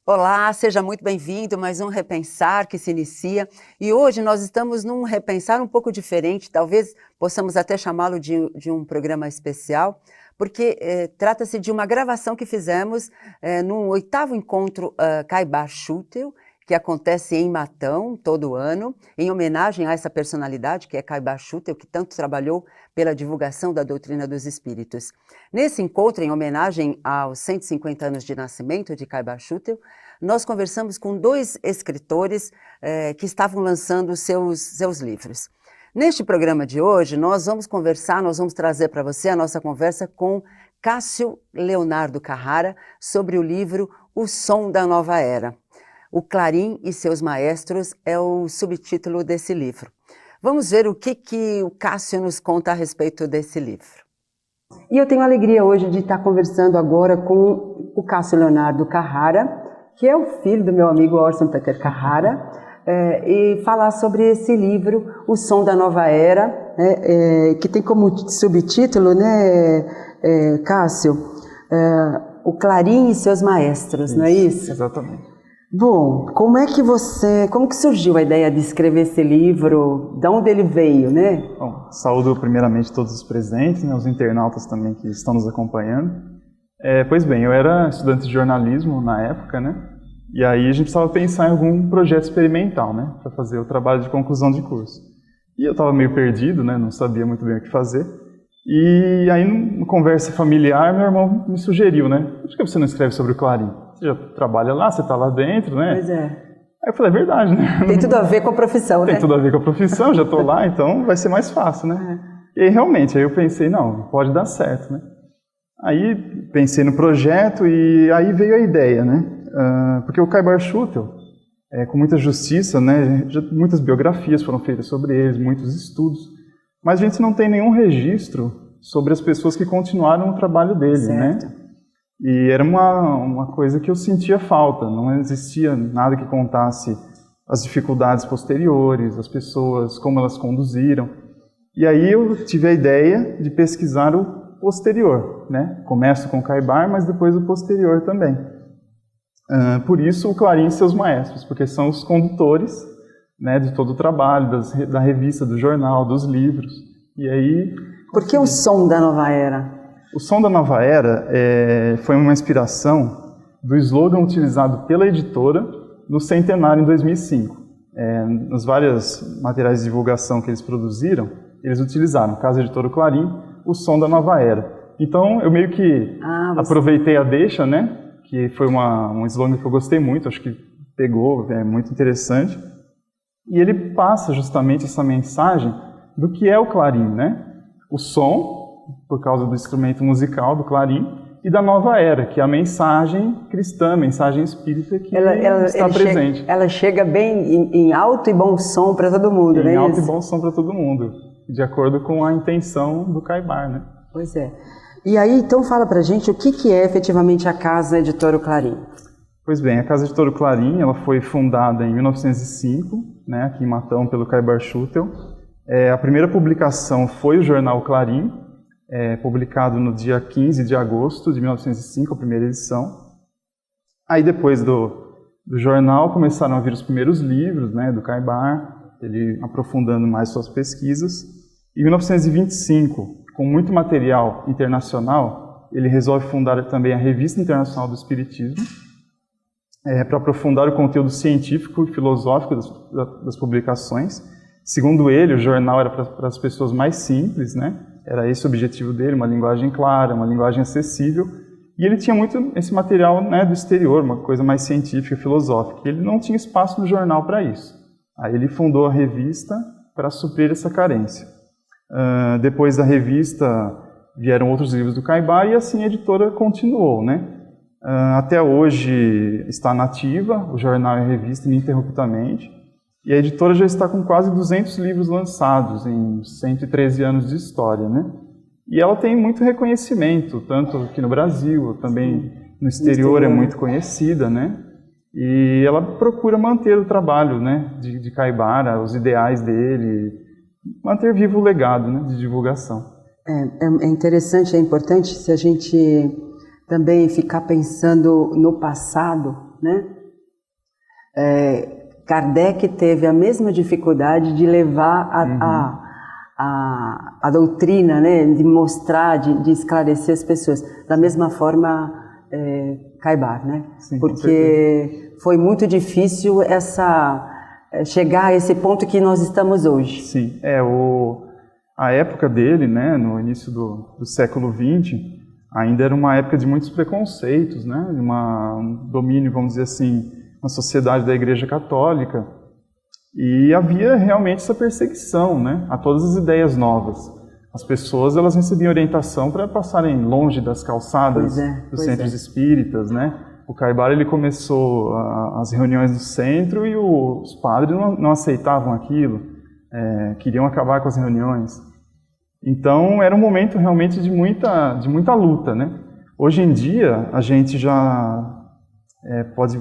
Olá, seja muito bem-vindo, mais um Repensar que se inicia. E hoje nós estamos num Repensar um pouco diferente, talvez possamos até chamá-lo de um programa especial, porque trata-se de uma gravação que fizemos no 8º encontro Caibar Schutel, que acontece em Matão todo ano, em homenagem a essa personalidade que é Caibar Schutel, que tanto trabalhou pela divulgação da doutrina dos espíritos. Nesse encontro, em homenagem aos 150 anos de nascimento de Caibar Schutel, nós conversamos com 2 escritores que estavam lançando seus livros. Neste programa de hoje, nós vamos trazer para você a nossa conversa com Cássio Leonardo Carrara sobre o livro O Som da Nova Era. O Clarim e seus maestros é o subtítulo desse livro. Vamos ver o que o Cássio nos conta a respeito desse livro. E eu tenho a alegria hoje de estar conversando agora com o Cássio Leonardo Carrara, que é o filho do meu amigo Orson Peter Carrara, e falar sobre esse livro, O Som da Nova Era, que tem como subtítulo, Cássio, O Clarim e seus maestros, não é isso? Exatamente. Bom, como que surgiu a ideia de escrever esse livro? De onde ele veio, né? Bom, saúdo primeiramente todos os presentes, os internautas também que estão nos acompanhando. Pois bem, eu era estudante de jornalismo na época, e aí a gente precisava pensar em algum projeto experimental, para fazer o trabalho de conclusão de curso. E eu estava meio perdido, não sabia muito bem o que fazer. E aí, numa conversa familiar, meu irmão me sugeriu, por que você não escreve sobre o Clarim? Você já trabalha lá, você está lá dentro, Pois é. Aí eu falei, é verdade, Tem tudo a ver com a profissão, Tem tudo a ver com a profissão, já estou lá, então vai ser mais fácil, E aí, realmente, aí eu pensei, não, pode dar certo, Aí pensei no projeto e aí veio a ideia, porque o Caibar Schutel, com muita justiça, muitas biografias foram feitas sobre eles, muitos estudos, mas a gente não tem nenhum registro sobre as pessoas que continuaram o trabalho dele, certo. E era uma coisa que eu sentia falta, não existia nada que contasse as dificuldades posteriores, as pessoas, como elas conduziram. E aí eu tive a ideia de pesquisar o posterior, Começo com o Caibar, mas depois o posterior também. Por isso o Clarim e seus maestros, porque são os condutores de todo o trabalho, da revista, do jornal, dos livros. E aí... Por que o Som da Nova Era? O Som da Nova Era foi uma inspiração do slogan utilizado pela editora no centenário em 2005. Nos vários materiais de divulgação que eles produziram, eles utilizaram, no caso da editora Clarim, o Som da Nova Era. Então eu meio que aproveitei a deixa, que foi um slogan que eu gostei muito, acho que pegou, é muito interessante. E ele passa justamente essa mensagem do que é o Clarim, O som, por causa do instrumento musical do Clarim, e da Nova Era, que é a mensagem cristã, a mensagem espírita que está presente. Ela chega bem em alto e bom som para todo mundo, Em alto e bom som para todo mundo, de acordo com a intenção do Caibar, Pois é. E aí, então, fala pra gente o que é efetivamente a Casa Editora Clarim. Pois bem, a Casa Editora Clarim, ela foi fundada em 1905, aqui em Matão, pelo Caibar Schutel. A primeira publicação foi o jornal Clarim, publicado no dia 15 de agosto de 1905, a primeira edição. Aí depois do jornal começaram a vir os primeiros livros do Caibar, ele aprofundando mais suas pesquisas. Em 1925, com muito material internacional, ele resolve fundar também a Revista Internacional do Espiritismo, para aprofundar o conteúdo científico e filosófico das publicações. Segundo ele, o jornal era para as pessoas mais simples, Era esse o objetivo dele, uma linguagem clara, uma linguagem acessível. E ele tinha muito esse material do exterior, uma coisa mais científica e filosófica. E ele não tinha espaço no jornal para isso. Aí ele fundou a revista para suprir essa carência. Depois da revista vieram outros livros do Caibar e assim a editora continuou, Até hoje está nativa, o jornal e a revista ininterruptamente. E a editora já está com quase 200 livros lançados em 113 anos de história, E ela tem muito reconhecimento, tanto aqui no Brasil, também no exterior é muito conhecida, E ela procura manter o trabalho, de Caibar, os ideais dele, manter vivo o legado, de divulgação. É interessante, é importante se a gente também ficar pensando no passado, né? Kardec teve a mesma dificuldade de levar a doutrina, né? De mostrar, de esclarecer as pessoas. Da mesma forma, Caibar, né? Sim, porque foi muito difícil chegar a esse ponto que nós estamos hoje. Sim, a época dele, né, no início do século XX, ainda era uma época de muitos preconceitos, né? Um domínio, vamos dizer assim, na sociedade da Igreja Católica, e havia realmente essa perseguição, né, a todas as ideias novas. As pessoas, elas recebiam orientação para passarem longe das calçadas dos centros espíritas, né? O Caibar, ele começou as reuniões do centro e os padres não aceitavam aquilo, queriam acabar com as reuniões. Então, era um momento realmente de muita luta, né? Hoje em dia, a gente já pode,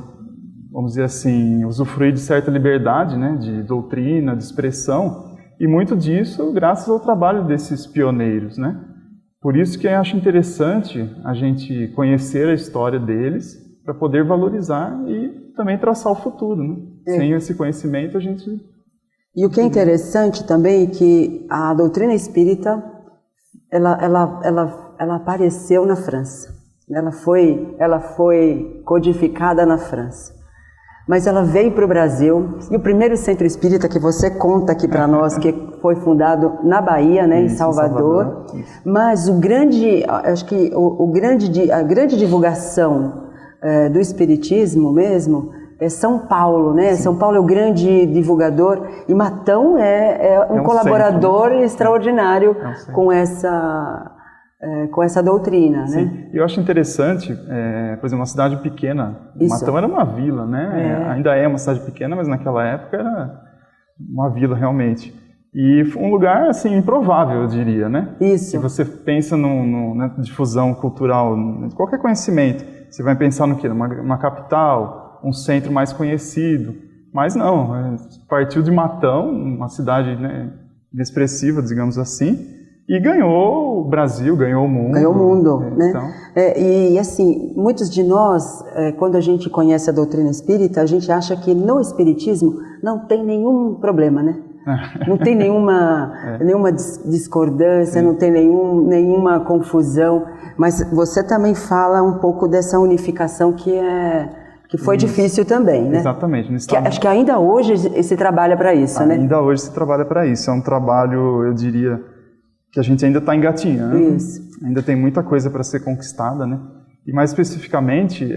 vamos dizer assim, usufruir de certa liberdade, né, de doutrina, de expressão, e muito disso graças ao trabalho desses pioneiros, né? Por isso que eu acho interessante a gente conhecer a história deles para poder valorizar e também traçar o futuro, né? Sem esse conhecimento a gente... E o que é interessante também é que a doutrina espírita, ela apareceu na França. Ela foi codificada na França. Mas ela veio para o Brasil, e o primeiro centro espírita que você conta aqui para nós, que foi fundado na Bahia, né, em Salvador. Mas acho que a grande divulgação do espiritismo mesmo é São Paulo, né? Sim. São Paulo é o grande divulgador, e Matão é um colaborador centro, né? Extraordinário com essa doutrina, sim, né? Eu acho interessante, por exemplo, uma cidade pequena, Matão era uma vila, né? Ainda é uma cidade pequena, mas naquela época era uma vila realmente. E um lugar, assim, improvável, eu diria, né? Isso. Se você pensa na difusão cultural, de qualquer conhecimento, você vai pensar no quê? Uma capital, um centro mais conhecido. Mas não, partiu de Matão, uma cidade, né, inexpressiva, digamos assim, e ganhou o Brasil, ganhou o mundo. Ganhou o mundo, né? Então... E assim, muitos de nós, quando a gente conhece a doutrina espírita, a gente acha que no espiritismo não tem nenhum problema, né? Não tem nenhuma discordância, não tem nenhuma confusão. Mas você também fala um pouco dessa unificação que foi difícil também, né? Exatamente. Acho que ainda hoje se trabalha para isso, né? Ainda hoje se trabalha para isso. É um trabalho, eu diria, que a gente ainda está engatinhando. Isso. Ainda tem muita coisa para ser conquistada, né? E mais especificamente,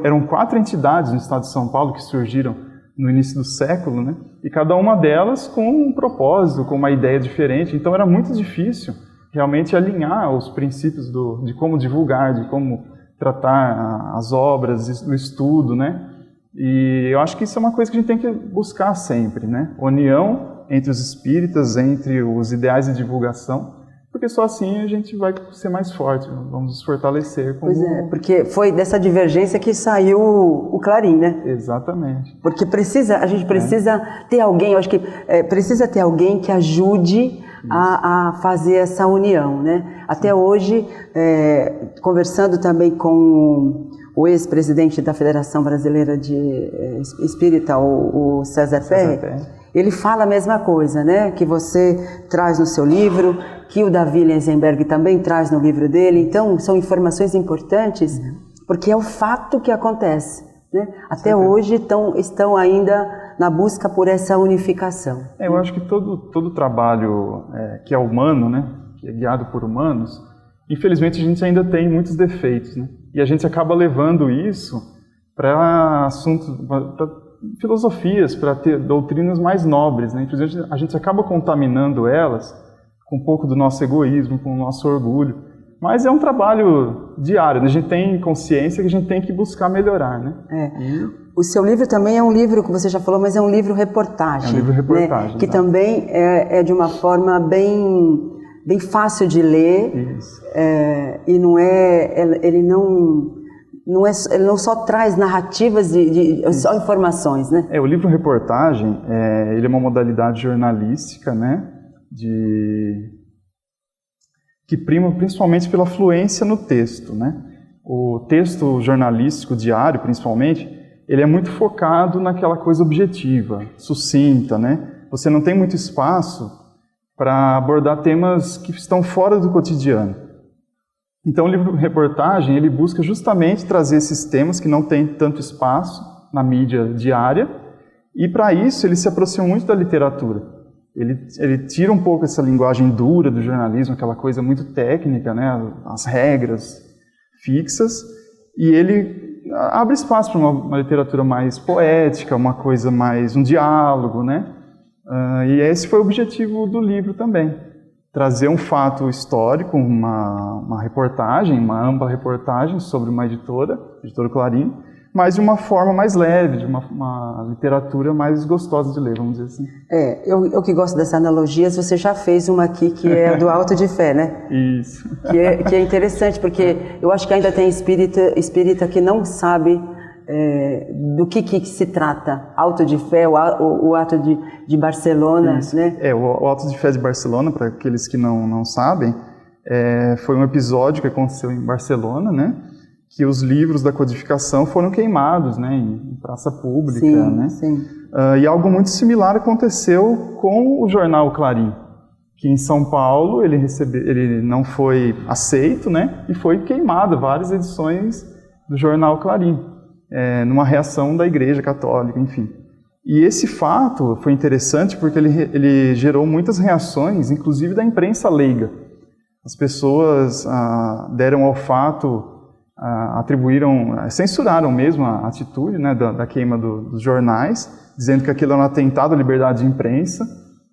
eram 4 entidades no estado de São Paulo que surgiram no início do século, né? E cada uma delas com um propósito, com uma ideia diferente. Então era muito difícil realmente alinhar os princípios de como divulgar, de como tratar as obras, o estudo, né? E eu acho que isso é uma coisa que a gente tem que buscar sempre, né? União entre os espíritas, entre os ideais de divulgação, porque só assim a gente vai ser mais forte, vamos nos fortalecer. Pois é, porque foi dessa divergência que saiu o Clarim, né? Exatamente. Porque a gente precisa ter alguém, eu acho que precisa ter alguém que ajude a fazer essa união, né? Até hoje, conversando também com o ex-presidente da Federação Brasileira de Espírita, o César Perry, ele fala a mesma coisa, né? Que você traz no seu livro, que o Davi Lenzenberg também traz no livro dele. Então, são informações importantes, porque é o fato que acontece, né? Até hoje estão ainda na busca por essa unificação. Eu acho que todo trabalho que é humano, né? Que é guiado por humanos, infelizmente a gente ainda tem muitos defeitos, né? E a gente acaba levando isso para assuntos, para filosofias, para ter doutrinas mais nobres, né? Infelizmente a gente acaba contaminando elas com um pouco do nosso egoísmo, com o nosso orgulho. Mas é um trabalho diário, né? A gente tem consciência que a gente tem que buscar melhorar, né? O seu livro também é um livro, que você já falou, mas é um livro reportagem. É um livro reportagem, né? Que também é de uma forma bem fácil de ler. Isso. E ele não só traz narrativas só informações, né? O livro reportagem, ele é uma modalidade jornalística, né? Que prima principalmente pela fluência no texto, né? o texto jornalístico diário, principalmente, ele é muito focado naquela coisa objetiva, sucinta, né? Você não tem muito espaço para abordar temas que estão fora do cotidiano. Então, o livro-reportagem, ele busca justamente trazer esses temas que não têm tanto espaço na mídia diária, e para isso ele se aproxima muito da literatura. Ele tira um pouco essa linguagem dura do jornalismo, aquela coisa muito técnica, né? As regras fixas, e ele abre espaço para uma literatura mais poética, uma coisa mais, um diálogo, né? E esse foi o objetivo do livro também. Trazer um fato histórico, uma reportagem, uma ampla reportagem sobre uma editora Clarim, mas de uma forma mais leve, de uma literatura mais gostosa de ler, vamos dizer assim. Eu que gosto dessas analogias, você já fez uma aqui que é do Auto de Fé, né? Isso. Que é interessante, porque eu acho que ainda tem espírita que não sabe do que se trata. Auto de Fé, o Ato de Barcelona, Isso. né? O Auto de Fé de Barcelona, para aqueles que não sabem, foi um episódio que aconteceu em Barcelona, né? Que os livros da codificação foram queimados, né, em praça pública, sim, né? Sim. E algo muito similar aconteceu com o jornal Clarim, que em São Paulo ele não foi aceito, né, e foi queimado várias edições do jornal Clarim, numa reação da Igreja Católica, enfim. E esse fato foi interessante porque ele gerou muitas reações, inclusive da imprensa leiga. As pessoas deram ao fato, censuraram mesmo a atitude, né, da queima dos jornais, dizendo que aquilo era um atentado à liberdade de imprensa,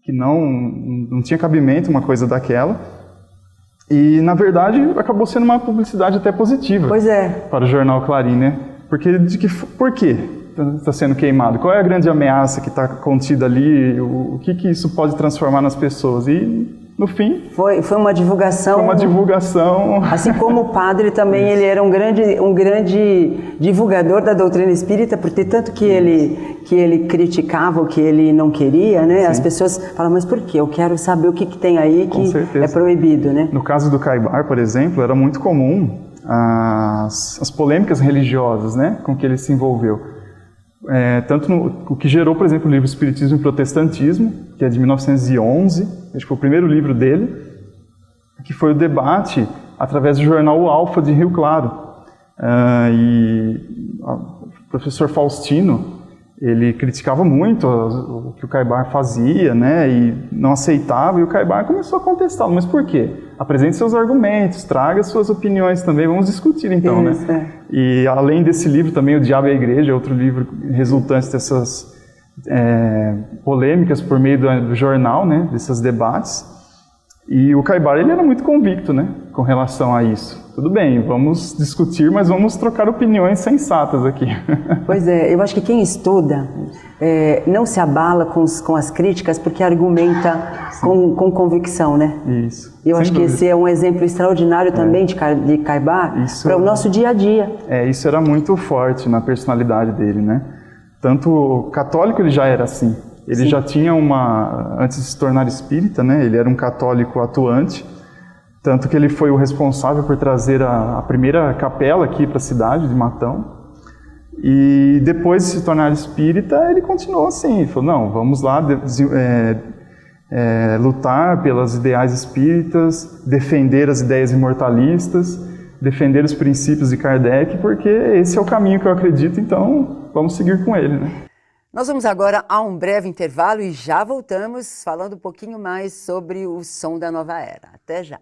que não tinha cabimento uma coisa daquela. E, na verdade, acabou sendo uma publicidade até positiva para o jornal Clarim, né? Por quê está sendo queimado? Qual é a grande ameaça que está contida ali? O que isso pode transformar nas pessoas? E, no fim... Foi uma divulgação. Foi uma divulgação. Assim como o padre também, ele era um grande divulgador da doutrina espírita, porque tanto que ele criticava o que ele não queria, né? Sim. As pessoas falam, mas por quê? Eu quero saber o que tem aí que é proibido, né? No caso do Caibar, por exemplo, era muito comum as polêmicas religiosas, né? Com que ele se envolveu. O que gerou, por exemplo, o livro Espiritismo e Protestantismo, que é de 1911, acho que foi o primeiro livro dele, que foi o debate através do jornal O Alfa de Rio Claro. E o professor Faustino, ele criticava muito o que o Caibar fazia, né, e não aceitava, e o Caibar começou a contestá-lo. Mas por quê? Apresente seus argumentos, traga suas opiniões também, vamos discutir então, isso, né? E além desse livro também, O Diabo e a Igreja, outro livro resultante dessas polêmicas por meio do jornal, né, desses debates. E o Caibar, ele era muito convicto, né, com relação a isso. Tudo bem, vamos discutir, mas vamos trocar opiniões sensatas aqui. Pois é, eu acho que quem estuda não se abala com as críticas porque argumenta com convicção, né? Isso. Eu acho que esse é um exemplo extraordinário também de Caibar para o nosso dia a dia. Isso era muito forte na personalidade dele, né? Tanto católico ele já era assim. Ele já tinha antes de se tornar espírita, né? Ele era um católico atuante. Tanto que ele foi o responsável por trazer a primeira capela aqui para a cidade de Matão. E depois de se tornar espírita, ele continuou assim. Ele falou, não, vamos lá lutar pelas ideais espíritas, defender as ideias imortalistas, defender os princípios de Kardec, porque esse é o caminho que eu acredito, então vamos seguir com ele, né? Nós vamos agora a um breve intervalo e já voltamos falando um pouquinho mais sobre o som da nova era. Até já!